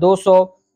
200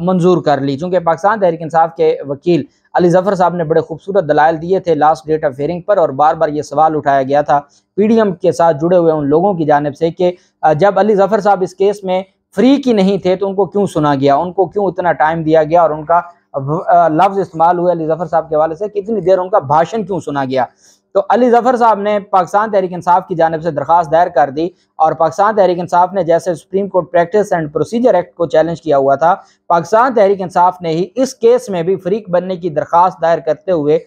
منظور کر لی۔ چونکہ پاکستان تحریک انصاف کے وکیل علی ظفر صاحب نے بڑے خوبصورت دلائل دیے تھے لاسٹ ڈیٹ آف ہیئرنگ پر، اور بار بار یہ سوال اٹھایا گیا تھا پی ڈی ایم کے ساتھ جڑے ہوئے ان لوگوں کی جانب سے کہ جب علی ظفر صاحب اس کیس میں فریق ہی نہیں تھے تو ان کو کیوں سنا گیا، ان کو کیوں اتنا ٹائم دیا گیا، اور ان کا لفظ استعمال ہوئے علی ظفر صاحب کے حوالے سے کتنی دیر ان کا بھاشن کیوں سنا گیا۔ تو علی ظفر صاحب نے پاکستان تحریک انصاف کی جانب سے درخواست دائر کر دی، اور پاکستان تحریک انصاف نے جیسے supreme court practice and procedure act کو چیلنج کیا ہوا تھا، پاکستان تحریک انصاف نے ہی اس کیس میں بھی فریق بننے کی درخواست دائر کرتے ہوئے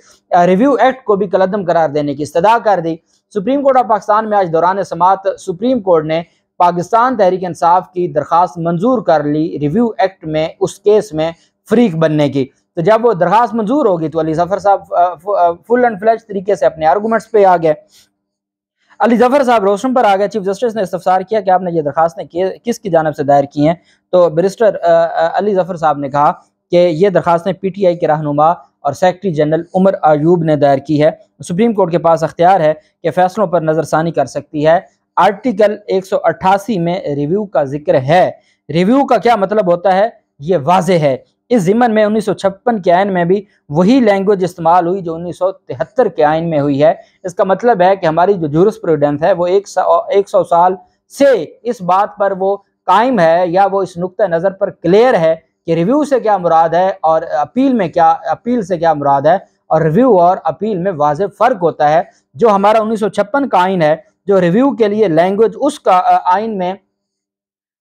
ریویو ایکٹ کو بھی کالعدم قرار دینے کی استدعا کر دی۔ سپریم کورٹ آف پاکستان میں آج دوران سماعت سپریم کورٹ نے پاکستان تحریک انصاف کی درخواست منظور کر لی ریویو ایکٹ میں اس کیس میں فریق بننے کی۔ تو جب وہ درخواست منظور ہوگی تو علی ظفر صاحب فل اینڈ فلیج طریقے سے اپنے آرگومنٹس پہ آ گئے۔ علی ظفر صاحب روشن پر آ گئے۔ چیف جسٹس نے استفسار کیا کہ آپ نے یہ درخواستیں کس کی جانب سے دائر کی ہیں، تو بیرسٹر علی ظفر صاحب نے کہا کہ یہ درخواستیں پی ٹی آئی کے رہنما اور سیکرٹری جنرل عمر ایوب نے دائر کی ہے۔ سپریم کورٹ کے پاس اختیار ہے کہ فیصلوں پر نظر ثانی کر سکتی ہے۔ آرٹیکل 188 میں ریویو کا ذکر ہے۔ ریویو کا کیا مطلب ہوتا ہے یہ واضح ہے۔ اس ضمن میں 1956 کے آئین میں بھی وہی لینگویج استعمال ہوئی جو 1973 کے آئین میں ہوئی ہے۔ اس کا مطلب ہے کہ ہماری جو جورسپروڈنس ہے وہ 100 سال سے اس بات پر وہ قائم ہے، یا وہ اس نقطہ نظر پر کلیئر ہے کہ ریویو سے کیا مراد ہے اور اپیل سے کیا مراد ہے، اور ریویو اور اپیل میں واضح فرق ہوتا ہے۔ جو ہمارا 1956 کا آئین ہے، جو ریویو کے لیے لینگویج اس کا آئین میں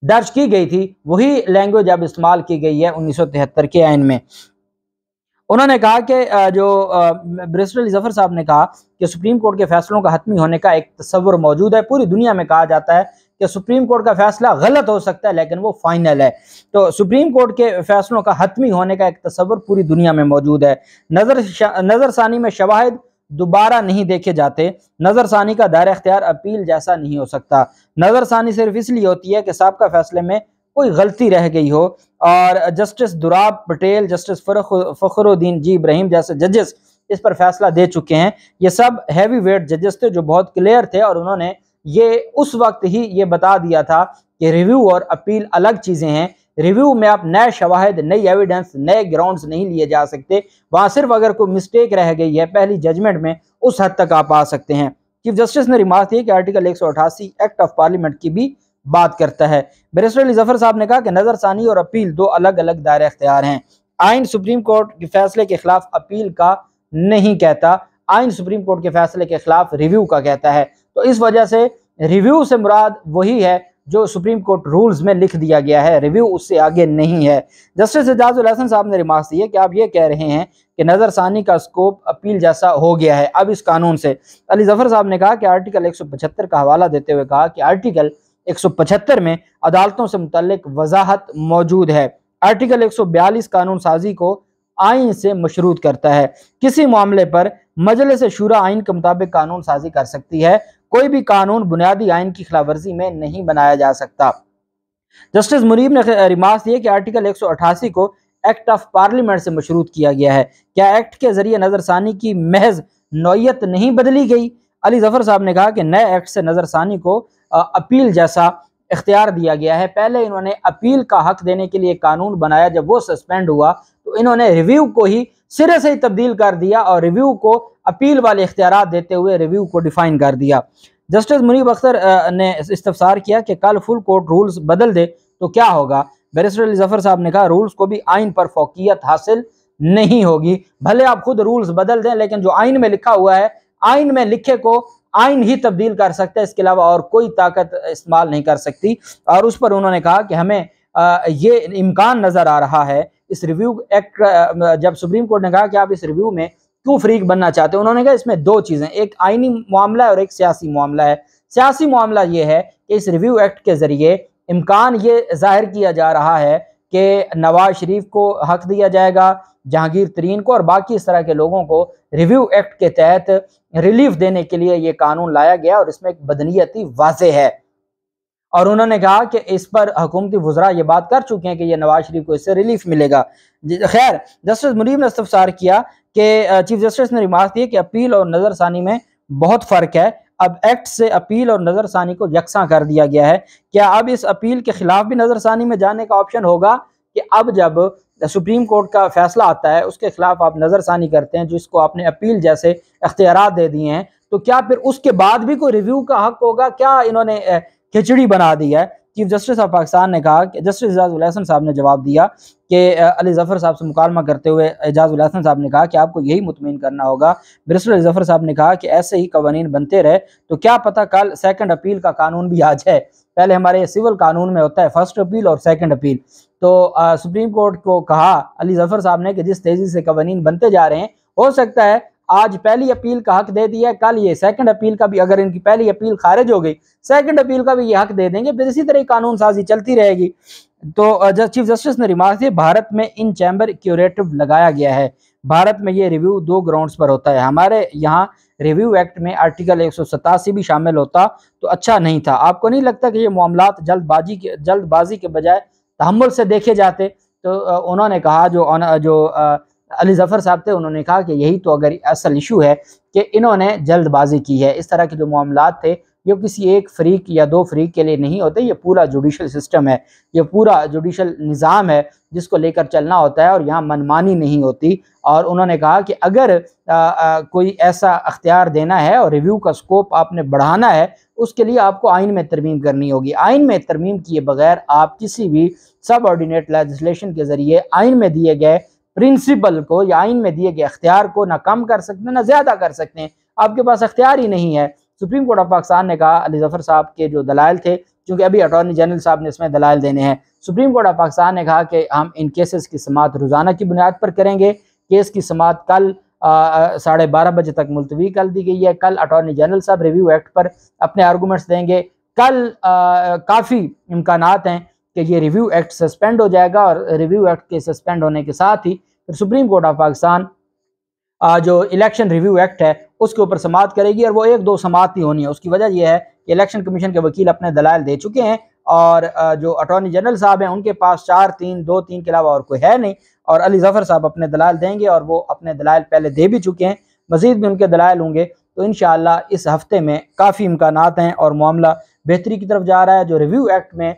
درج کی گئی تھی، وہی لینگویج اب استعمال کی گئی ہے 1973 کے آئین میں۔ انہوں نے کہا کہ جو بیرسٹر علی ظفر صاحب نے کہا کہ سپریم کورٹ کے فیصلوں کا حتمی ہونے کا ایک تصور موجود ہے۔ پوری دنیا میں کہا جاتا ہے کہ سپریم کورٹ کا فیصلہ غلط ہو سکتا ہے لیکن وہ فائنل ہے، تو سپریم کورٹ کے فیصلوں کا حتمی ہونے کا ایک تصور پوری دنیا میں موجود ہے۔ نظر ثانی میں شواہد دوبارہ نہیں دیکھے جاتے۔ نظر ثانی کا دائرہ اختیار اپیل جیسا نہیں ہو سکتا۔ نظر ثانی صرف اس لیے ہوتی ہے کہ سابقہ فیصلے میں کوئی غلطی رہ گئی ہو، اور جسٹس دراب پٹیل، جسٹس فخر الدین جی ابراہیم جیسے ججز اس پر فیصلہ دے چکے ہیں۔ یہ سب ہیوی ویٹ ججز تھے جو بہت کلیئر تھے، اور انہوں نے یہ اس وقت ہی یہ بتا دیا تھا کہ ریویو اور اپیل الگ چیزیں ہیں۔ ریویو میں آپ نئے شواہد، نئی ایویڈنس، نئے گراؤنڈز نہیں لیے جا سکتے، وہاں صرف اگر کوئی مسٹیک رہ گئی ہے پہلی ججمنٹ میں اس حد تک آپ آ سکتے ہیں۔ چیف جسٹس نے ریمارک کی کہ آرٹیکل 188 ایکٹ آف پارلیمنٹ کی بھی بات کرتا ہے۔ بیرسٹر علی ظفر صاحب نے کہا کہ نظر ثانی اور اپیل دو الگ الگ دائرہ اختیار ہیں۔ آئین سپریم کورٹ کے فیصلے کے خلاف اپیل کا نہیں کہتا، آئین سپریم کورٹ کے فیصلے کے خلاف ریویو کا کہتا ہے۔ تو اس وجہ سے ریویو سے مراد وہی ہے جو سپریم کورٹ رولز میں لکھ دیا گیا ہے، ریویو اس سے آگے نہیں ہے۔ جسٹس اعجاز الحسن صاحب نے ریمارکس دی ہے کہ آپ یہ کہہ رہے ہیں کہ نظر ثانی کا اسکوپ اپیل جیسا ہو گیا ہے اب اس قانون سے۔ علی ظفر صاحب نے کہا کہ آرٹیکل 175 کا حوالہ دیتے ہوئے کہا کہ آرٹیکل 175 میں عدالتوں سے متعلق وضاحت موجود ہے۔ آرٹیکل 142 قانون سازی کو آئین سے مشروط کرتا ہے۔ کسی معاملے پر مجلس شورا آئین کے مطابق قانون سازی کر سکتی ہے، کوئی بھی قانون بنیادی آئین کی خلاف ورزی میں نہیں بنایا جا سکتا۔ جسٹس منیب نے ریمارکس دیے کہ آرٹیکل 188 کو ایکٹ آف پارلیمنٹ سے مشروط کیا گیا ہے، کیا ایکٹ کے ذریعے نظر ثانی کی محض نوعیت نہیں بدلی گئی؟ علی ظفر صاحب نے کہا کہ نئے ایکٹ سے نظر ثانی کو اپیل جیسا اختیار دیا گیا ہے۔ پہلے انہوں نے اپیل کا حق دینے کے لیے قانون بنایا، جب وہ سسپینڈ ہوا تو انہوں نے ریویو کو ہی سرے سے ہی تبدیل کر دیا اور ریویو کو اپیل والے اختیارات دیتے ہوئے ریویو کو ڈیفائن کر دیا۔ جسٹس منیب اختر نے استفسار کیا کہ کل فل کورٹ رولز بدل دے تو کیا ہوگا؟ بیرسٹر علی ظفر صاحب نے کہا رولز کو بھی آئین پر فوقیت حاصل نہیں ہوگی، بھلے آپ خود رولز بدل دیں لیکن جو آئین میں لکھا ہوا ہے، آئین میں لکھے کو آئین ہی تبدیل کر سکتا ہے، اس کے علاوہ اور کوئی طاقت استعمال نہیں کر سکتی۔ اور اس پر انہوں نے کہا کہ ہمیں یہ امکان نظر آ رہا ہے اس ریویو ایکٹ، جب سپریم کورٹ نے کہا کہ آپ اس ریویو میں کیوں فریق بننا چاہتے ہیں، انہوں نے کہا اس میں دو چیزیں، ایک آئینی معاملہ ہے اور ایک سیاسی معاملہ ہے۔ سیاسی معاملہ یہ ہے کہ اس ریویو ایکٹ کے ذریعے امکان یہ ظاہر کیا جا رہا ہے کہ نواز شریف کو حق دیا جائے گا، جہانگیر ترین کو اور باقی اس طرح کے لوگوں کو ریویو ایکٹ کے تحت ریلیف دینے کے لیے یہ قانون لایا گیا، اور اس میں ایک بدنیتی واضح ہے۔ اور انہوں نے کہا کہ اس پر حکومتی وزراء یہ بات کر چکے ہیں کہ یہ نواز شریف کو اس سے ریلیف ملے گا۔ خیر، جسٹس منیب نے استفسار کیا کہ چیف جسٹس نے ریمارک دی کہ اپیل اور نظر ثانی میں بہت فرق ہے، اب ایکٹ سے اپیل اور نظر ثانی کو یکساں کر دیا گیا ہے، کیا اب اس اپیل کے خلاف بھی نظر ثانی میں جانے کا آپشن ہوگا کہ اب جب سپریم کورٹ کا فیصلہ آتا ہے اس کے خلاف آپ نظر ثانی کرتے ہیں، جو اس کو آپ نے اپیل جیسے اختیارات دے دیے ہیں، تو کیا پھر اس کے بعد بھی کوئی ریویو کا حق ہوگا؟ کیا انہوں نے کھچڑی بنا دی ہے؟ چیف جسٹس آف پاکستان نے کہا کہ جسٹس اعجاز الاحسن صاحب نے جواب دیا کہ علی ظفر صاحب سے مکالمہ کرتے ہوئے اعجاز الاحسن صاحب نے کہا کہ آپ کو یہی مطمئن کرنا ہوگا۔ بیرسٹر علی ظفر صاحب نے کہا کہ ایسے ہی قوانین بنتے رہے تو کیا پتہ کل سیکنڈ اپیل کا قانون بھی آ جائے۔ پہلے ہمارے سول قانون میں ہوتا ہے فرسٹ اپیل اور سیکنڈ اپیل، تو سپریم کورٹ کو کہا علی ظفر صاحب نے کہ جس تیزی سے قوانین بنتے جا رہے ہیں، ہو سکتا ہے آج پہلی اپیل کا حق دے دیا ہے، کل یہ سیکنڈ اپیل کا بھی، اگر ان کی پہلی اپیل خارج ہو گئی سیکنڈ اپیل کا بھی یہ حق دے دیں گے، پھر اسی طرح قانون سازی چلتی رہے گی۔ تو چیف جسٹس نے ریمارک کیا بھارت میں ان چیمبر کیوریٹو لگایا گیا ہے، بھارت میں یہ ریویو 2 گراؤنڈز پر ہوتا ہے، ہمارے یہاں ریویو ایکٹ میں آرٹیکل 187 بھی شامل ہوتا تو اچھا نہیں تھا۔ آپ کو نہیں لگتا کہ یہ معاملات جلد بازی کے بجائے تحمل سے دیکھے جاتے؟ تو انہوں نے کہا جو علی ظفر صاحب تھے، انہوں نے کہا کہ یہی تو اگر اصل ایشو ہے کہ انہوں نے جلد بازی کی ہے۔ اس طرح کے جو معاملات تھے یہ کسی ایک فریق یا 2 فریق کے لیے نہیں ہوتے، یہ پورا جوڈیشل سسٹم ہے، یہ پورا جوڈیشل نظام ہے جس کو لے کر چلنا ہوتا ہے، اور یہاں منمانی نہیں ہوتی۔ اور انہوں نے کہا کہ اگر کوئی ایسا اختیار دینا ہے اور ریویو کا سکوپ آپ نے بڑھانا ہے، اس کے لیے آپ کو آئین میں ترمیم کرنی ہوگی۔ آئین میں ترمیم کیے بغیر آپ کسی بھی سب آرڈینیٹ لیجسلیشن کے ذریعے آئین میں دیے گئے پرنسپل کو یا آئین میں دیے گئے اختیار کو نہ کم کر سکتے ہیں نہ زیادہ کر سکتے ہیں، آپ کے پاس اختیار ہی نہیں ہے۔ سپریم کورٹ آف پاکستان نے کہا علی ظفر صاحب کے جو دلائل تھے، چونکہ ابھی اٹارنی جنرل صاحب نے اس میں دلائل دینے ہیں، سپریم کورٹ آف پاکستان نے کہا کہ ہم ان کیسز کی سماعت روزانہ کی بنیاد پر کریں گے۔ کیس کی سماعت کل 12:30 بجے تک ملتوی کر دی گئی ہے۔ کل اٹارنی جنرل صاحب ریویو ایکٹ پر اپنے آرگومنٹس دیں گے۔ کل کافی امکانات ہیں کہ یہ ریویو ایکٹ سسپینڈ ہو جائے گا، اور ریویو ایکٹ کے سسپینڈ ہونے کے ساتھ ہی پھر سپریم کورٹ آف پاکستان جو الیکشن ریویو ایکٹ ہے اس کے اوپر سماعت کرے گی، اور وہ 1-2 سماعت ہی ہونی ہے۔ اس کی وجہ یہ ہے کہ الیکشن کمیشن کے وکیل اپنے دلائل دے چکے ہیں، اور جو اٹارنی جنرل صاحب ہیں ان کے پاس 2-3 کے علاوہ اور کوئی ہے نہیں، اور علی ظفر صاحب اپنے دلائل دیں گے، اور وہ اپنے دلائل پہلے دے بھی چکے ہیں، مزید بھی ان کے دلائل ہوں گے۔ تو انشاءاللہ اس ہفتے میں کافی امکانات ہیں اور معاملہ بہتری کی طرف جا رہا ہے۔ جو ریویو ایکٹ میں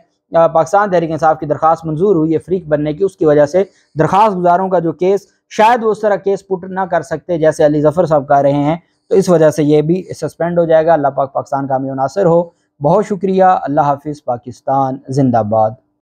پاکستان تحریک انصاف کی درخواست منظور ہوئی ہے فریق بننے کی، اس کی وجہ سے درخواست گزاروں کا جو کیس شاید وہ اس طرح کیس پٹ نہ کر سکتے جیسے علی ظفر صاحب کر رہے ہیں، تو اس وجہ سے یہ بھی سسپینڈ ہو جائے گا۔ اللہ پاک پاکستان کا حامی و ناصر ہو۔ بہت شکریہ۔ اللہ حافظ۔ پاکستان زندہ باد۔